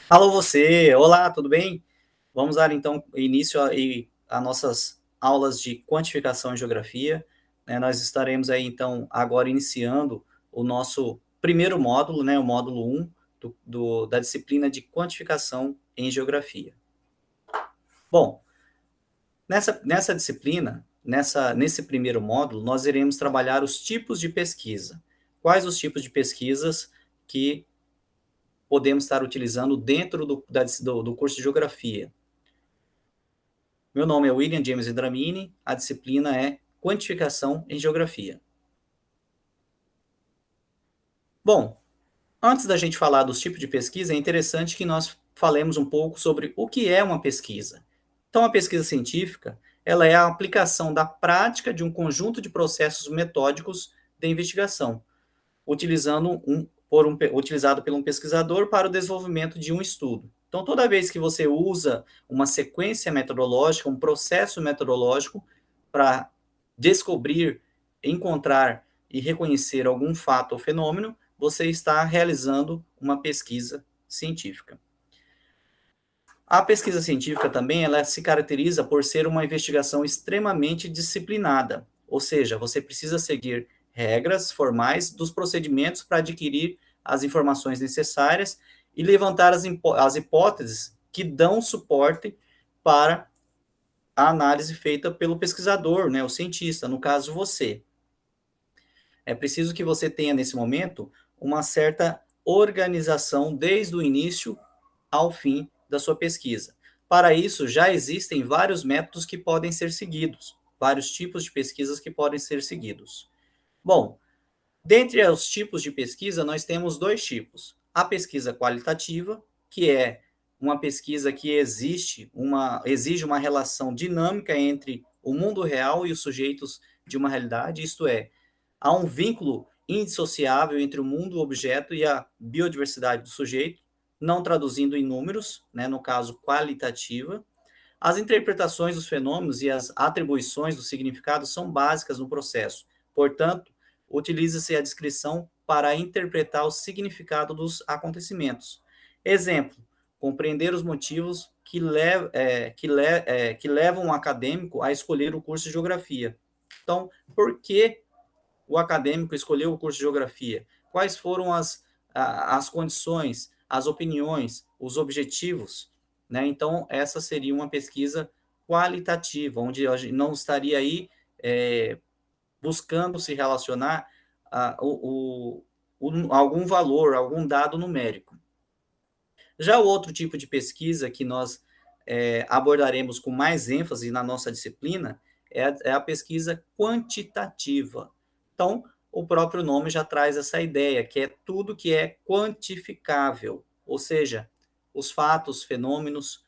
Alô você, olá, tudo bem? Vamos dar então início a nossas aulas de quantificação em geografia, né? Nós estaremos aí então agora iniciando o nosso primeiro módulo, né, o módulo um da disciplina de quantificação em geografia. Bom, nessa disciplina, nesse primeiro módulo, nós iremos trabalhar os tipos de pesquisa. Quais os tipos de pesquisas que podemos estar utilizando dentro do curso de geografia? Meu nome é William James Dramini, a disciplina é Quantificação em Geografia. Bom, antes da gente falar dos tipos de pesquisa, é interessante que nós falemos um pouco sobre o que é uma pesquisa. Então, a pesquisa científica, ela é a aplicação da prática de um conjunto de processos metódicos de investigação, utilizado por um pesquisador para o desenvolvimento de um estudo. Então, toda vez que você usa uma sequência metodológica, um processo metodológico para descobrir, encontrar e reconhecer algum fato ou fenômeno, você está realizando uma pesquisa científica. A pesquisa científica também ela se caracteriza por ser uma investigação extremamente disciplinada, ou seja, você precisa seguir regras formais dos procedimentos para adquirir as informações necessárias e levantar as hipóteses que dão suporte para a análise feita pelo pesquisador, né, o cientista, no caso você. É preciso que você tenha nesse momento uma certa organização desde o início ao fim da sua pesquisa. Para isso, já existem vários métodos que podem ser seguidos, vários tipos de pesquisas que podem ser seguidos. Bom, dentre os tipos de pesquisa, nós temos dois tipos. A pesquisa qualitativa, que é uma pesquisa que exige uma relação dinâmica entre o mundo real e os sujeitos de uma realidade, isto é, há um vínculo indissociável entre o mundo, o objeto e a biodiversidade do sujeito, não traduzindo em números, né, no caso qualitativa. As interpretações dos fenômenos e as atribuições do significado são básicas no processo. Portanto, utiliza-se a descrição para interpretar o significado dos acontecimentos. Exemplo: compreender os motivos que levam um acadêmico a escolher o curso de geografia. Então, por que o acadêmico escolheu o curso de geografia? Quais foram as condições, as opiniões, os objetivos? Né? Então, essa seria uma pesquisa qualitativa, onde a gente não estaria aí buscando se relacionar a algum valor, algum dado numérico. Já o outro tipo de pesquisa que nós abordaremos com mais ênfase na nossa disciplina é a pesquisa quantitativa. Então, o próprio nome já traz essa ideia, que é tudo que é quantificável, ou seja, os fatos, fenômenos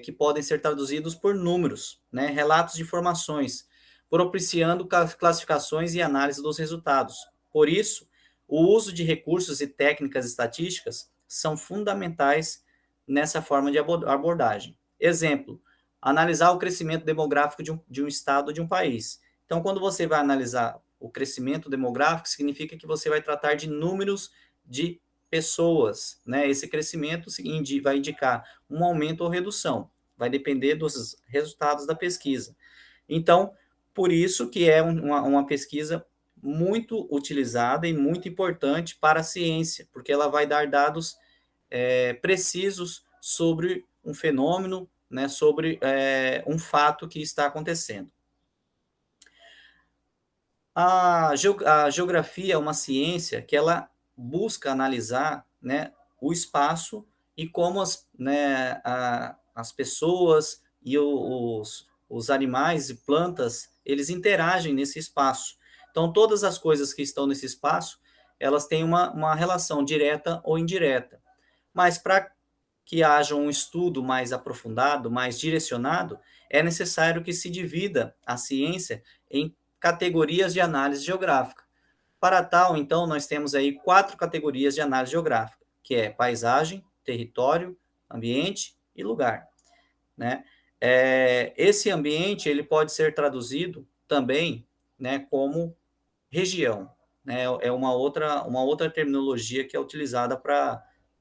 que podem ser traduzidos por números, né, relatos de informações, propiciando classificações e análise dos resultados. Por isso, o uso de recursos e técnicas estatísticas são fundamentais nessa forma de abordagem. Exemplo: analisar o crescimento demográfico de um estado, de um país. Então, quando você vai analisar o crescimento demográfico, significa que você vai tratar de números de pessoas, né? Esse crescimento vai indicar um aumento ou redução, vai depender dos resultados da pesquisa. Então, por isso que é uma pesquisa muito utilizada e muito importante para a ciência, porque ela vai dar dados precisos sobre um fenômeno, né, sobre um fato que está acontecendo. A geografia é uma ciência que ela busca analisar, né, o espaço e como as pessoas e os animais e plantas, eles interagem nesse espaço. Então, todas as coisas que estão nesse espaço, elas têm uma relação direta ou indireta. Mas para que haja um estudo mais aprofundado, mais direcionado, é necessário que se divida a ciência em categorias de análise geográfica. Para tal, então, nós temos aí 4 categorias de análise geográfica, que é paisagem, território, ambiente e lugar, né? Esse ambiente ele pode ser traduzido também, né, como região, né? É uma outra terminologia que é utilizada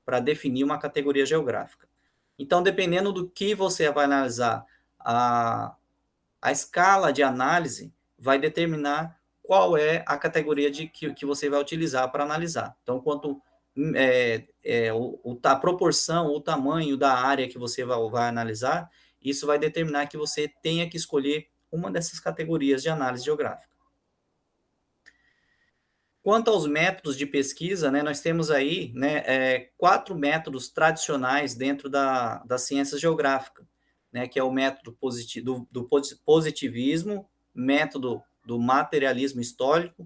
para definir uma categoria geográfica. Então, dependendo do que você vai analisar, a escala de análise vai determinar qual é a categoria que você vai utilizar para analisar. Então, quanto a proporção, o tamanho da área que você vai analisar, isso vai determinar que você tenha que escolher uma dessas categorias de análise geográfica. Quanto aos métodos de pesquisa, né, nós temos aí, né, 4 métodos tradicionais dentro da ciência geográfica, né, que é o método do positivismo, método do materialismo histórico,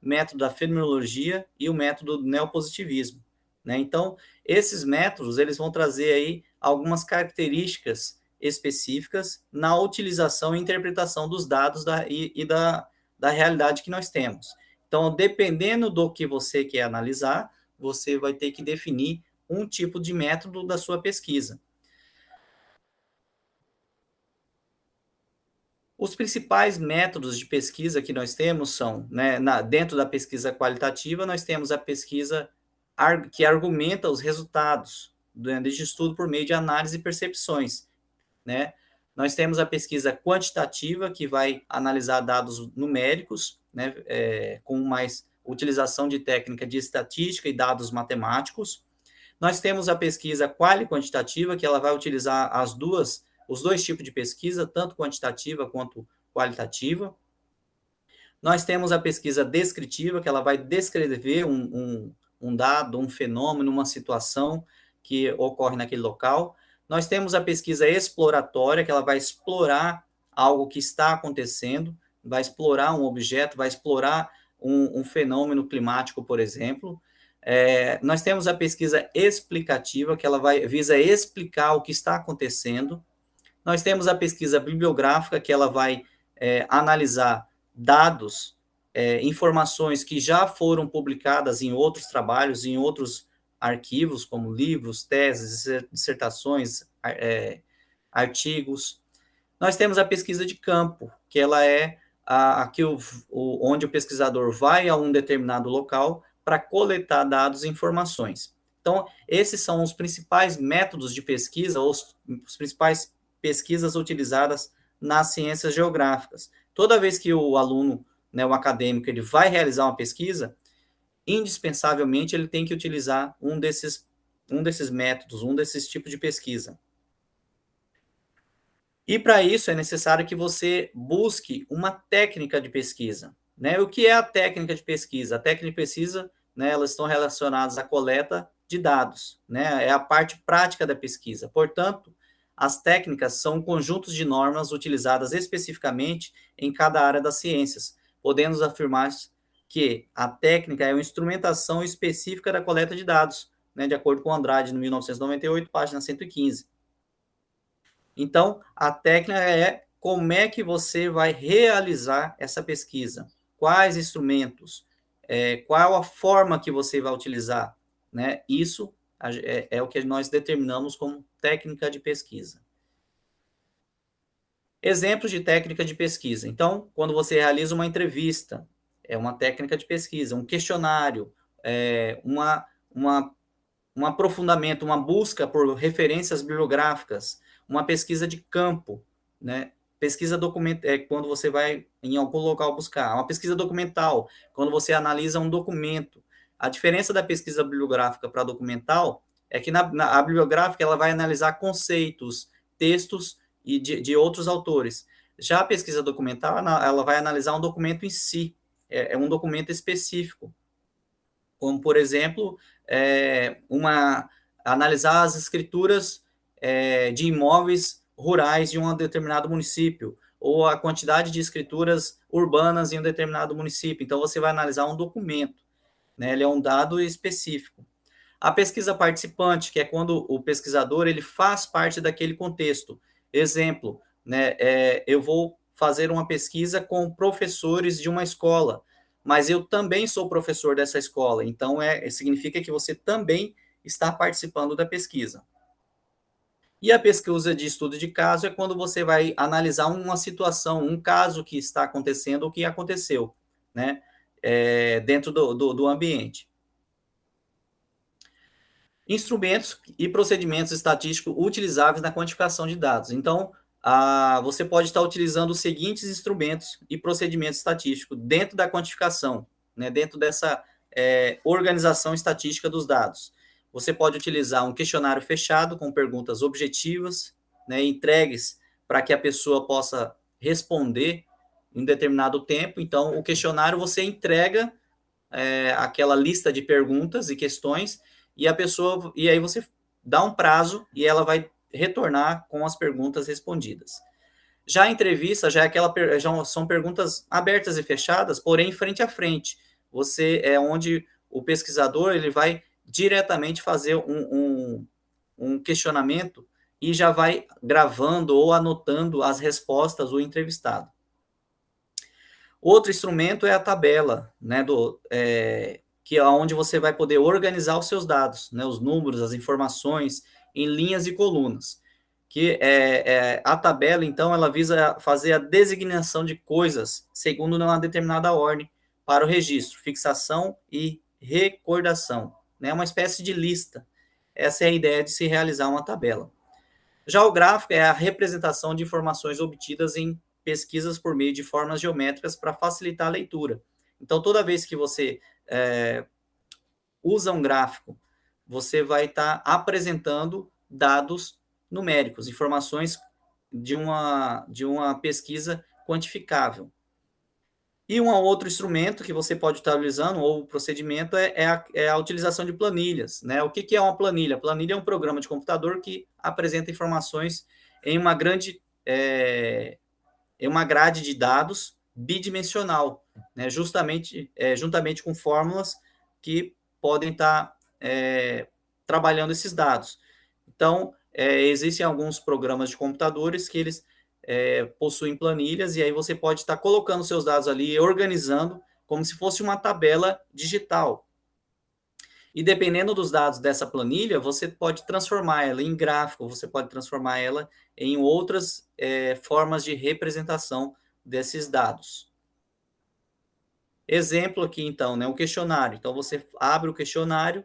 método da fenomenologia e o método do neopositivismo, né? Então, esses métodos, eles vão trazer aí algumas características específicas na utilização e interpretação dos dados da realidade que nós temos. Então, dependendo do que você quer analisar, você vai ter que definir um tipo de método da sua pesquisa. Os principais métodos de pesquisa que nós temos são, né, dentro da pesquisa qualitativa, nós temos a pesquisa que argumenta os resultados deste estudo por meio de análise e percepções, né? Nós temos a pesquisa quantitativa, que vai analisar dados numéricos, né, com mais utilização de técnica de estatística e dados matemáticos. Nós temos a pesquisa quali-quantitativa, que ela vai utilizar os dois tipos de pesquisa, tanto quantitativa quanto qualitativa. Nós temos a pesquisa descritiva, que ela vai descrever um dado, um fenômeno, uma situação que ocorre naquele local. Nós temos a pesquisa exploratória, que ela vai explorar algo que está acontecendo, vai explorar um objeto, vai explorar um fenômeno climático, por exemplo. Nós temos a pesquisa explicativa, que ela visa explicar o que está acontecendo. Nós temos a pesquisa bibliográfica, que ela vai analisar dados, informações que já foram publicadas em outros trabalhos, em outros arquivos, como livros, teses, dissertações, artigos. Nós temos a pesquisa de campo, que ela é onde o pesquisador vai a um determinado local para coletar dados e informações. Então, esses são os principais métodos de pesquisa, os principais pesquisas utilizadas nas ciências geográficas. Toda vez que o aluno, né, o acadêmico, ele vai realizar uma pesquisa, indispensavelmente ele tem que utilizar um desses métodos, um desses tipos de pesquisa. E para isso é necessário que você busque uma técnica de pesquisa, né? O que é a técnica de pesquisa? A técnica de pesquisa, né, elas estão relacionadas à coleta de dados, né? É a parte prática da pesquisa. Portanto, as técnicas são conjuntos de normas utilizadas especificamente em cada área das ciências. Podemos afirmar que a técnica é uma instrumentação específica da coleta de dados, né, de acordo com Andrade, no 1998, página 115. Então, a técnica é como é que você vai realizar essa pesquisa, quais instrumentos, qual a forma que você vai utilizar, né? Isso é o que nós determinamos como técnica de pesquisa. Exemplos de técnica de pesquisa. Então, quando você realiza uma entrevista, é uma técnica de pesquisa, um questionário, um aprofundamento, uma busca por referências bibliográficas, uma pesquisa de campo, né? Pesquisa quando você vai em algum local buscar. Uma pesquisa documental, quando você analisa um documento. A diferença da pesquisa bibliográfica para a documental é que a bibliográfica ela vai analisar conceitos, textos e de outros autores. Já a pesquisa documental, ela vai analisar um documento em si, é um documento específico, como, por exemplo, analisar as escrituras de imóveis rurais de um determinado município, ou a quantidade de escrituras urbanas em um determinado município. Então, você vai analisar um documento, né? Ele é um dado específico. A pesquisa participante, que é quando o pesquisador ele faz parte daquele contexto. Exemplo, né, eu vou fazer uma pesquisa com professores de uma escola, mas eu também sou professor dessa escola, então significa que você também está participando da pesquisa. E a pesquisa de estudo de caso é quando você vai analisar uma situação, um caso que está acontecendo ou que aconteceu, né, dentro do ambiente. Instrumentos e procedimentos estatísticos utilizáveis na quantificação de dados. Então, você pode estar utilizando os seguintes instrumentos e procedimentos estatísticos dentro da quantificação, né, dentro dessa organização estatística dos dados. Você pode utilizar um questionário fechado com perguntas objetivas, né, entregues para que a pessoa possa responder em determinado tempo. Então, o questionário você entrega aquela lista de perguntas e questões e a pessoa, e aí você dá um prazo e ela vai retornar com as perguntas respondidas. Já a entrevista já são perguntas abertas e fechadas, porém frente a frente. Você é onde o pesquisador ele vai diretamente fazer um questionamento e já vai gravando ou anotando as respostas do entrevistado. Outro instrumento é a tabela, né, que é onde você vai poder organizar os seus dados, né, os números, as informações em linhas e colunas. A tabela, então, ela visa fazer a designação de coisas segundo uma determinada ordem para o registro, fixação e recordação. É, né, uma espécie de lista. Essa é a ideia de se realizar uma tabela. Já o gráfico é a representação de informações obtidas em pesquisas por meio de formas geométricas para facilitar a leitura. Então, toda vez que você usa um gráfico, você vai estar apresentando dados numéricos, informações de uma pesquisa quantificável. E um outro instrumento que você pode estar utilizando, ou procedimento, é a utilização de planilhas. Né? O que é uma planilha? Planilha é um programa de computador que apresenta informações em uma grade de dados bidimensional, né? Juntamente com fórmulas que podem estar trabalhando esses dados. Então, existem alguns programas de computadores que eles possuem planilhas, e aí você pode estar colocando seus dados ali, organizando, como se fosse uma tabela digital. E dependendo dos dados dessa planilha, você pode transformar ela em gráfico, você pode transformar ela em outras formas de representação desses dados. Exemplo aqui, então, né, o questionário. Então, você abre o questionário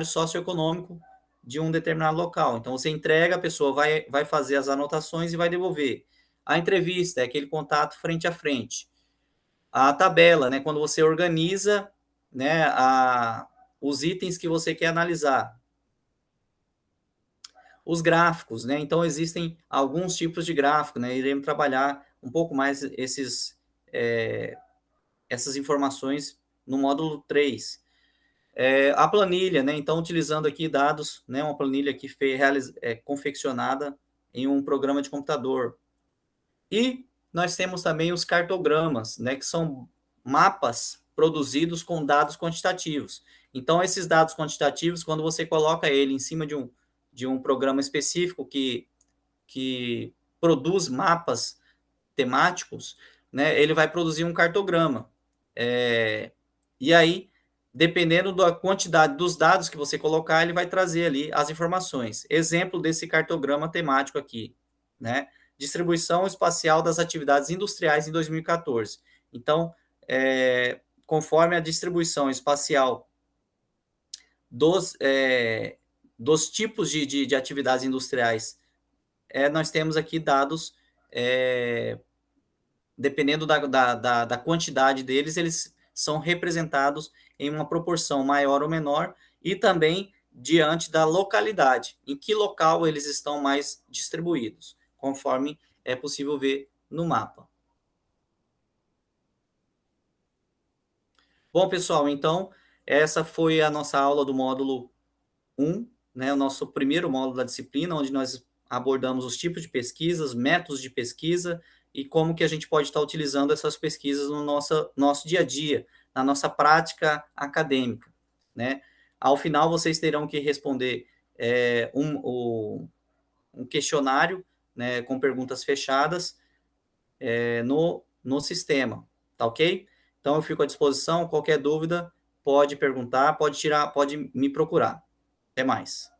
socioeconômico de um determinado local. Então, você entrega, a pessoa vai fazer as anotações e vai devolver. A entrevista é aquele contato frente a frente. A tabela, né, quando você organiza, né, os itens que você quer analisar. Os gráficos, né? Então, existem alguns tipos de gráfico, né? Iremos trabalhar um pouco mais essas informações no módulo 3. A planilha, né? Então, utilizando aqui dados, né? Uma planilha que foi confeccionada em um programa de computador. E nós temos também os cartogramas, né? Que são mapas produzidos com dados quantitativos. Então, esses dados quantitativos, quando você coloca ele em cima de um programa específico que produz mapas temáticos, né, ele vai produzir um cartograma. E aí, dependendo da quantidade dos dados que você colocar, ele vai trazer ali as informações. Exemplo desse cartograma temático aqui, né? Distribuição espacial das atividades industriais em 2014. Então, conforme a distribuição espacial dos tipos de atividades industriais, nós temos aqui dados, dependendo da quantidade deles, eles são representados em uma proporção maior ou menor, e também diante da localidade, em que local eles estão mais distribuídos, conforme é possível ver no mapa. Bom, pessoal, então, essa foi a nossa aula do módulo 1, né, o nosso primeiro módulo da disciplina, onde nós abordamos os tipos de pesquisas, métodos de pesquisa e como que a gente pode estar utilizando essas pesquisas no nosso dia a dia, na nossa prática acadêmica, né? Ao final, vocês terão que responder um questionário, né, com perguntas fechadas no sistema, tá ok? Então, eu fico à disposição, qualquer dúvida, pode perguntar, pode me procurar. Até mais.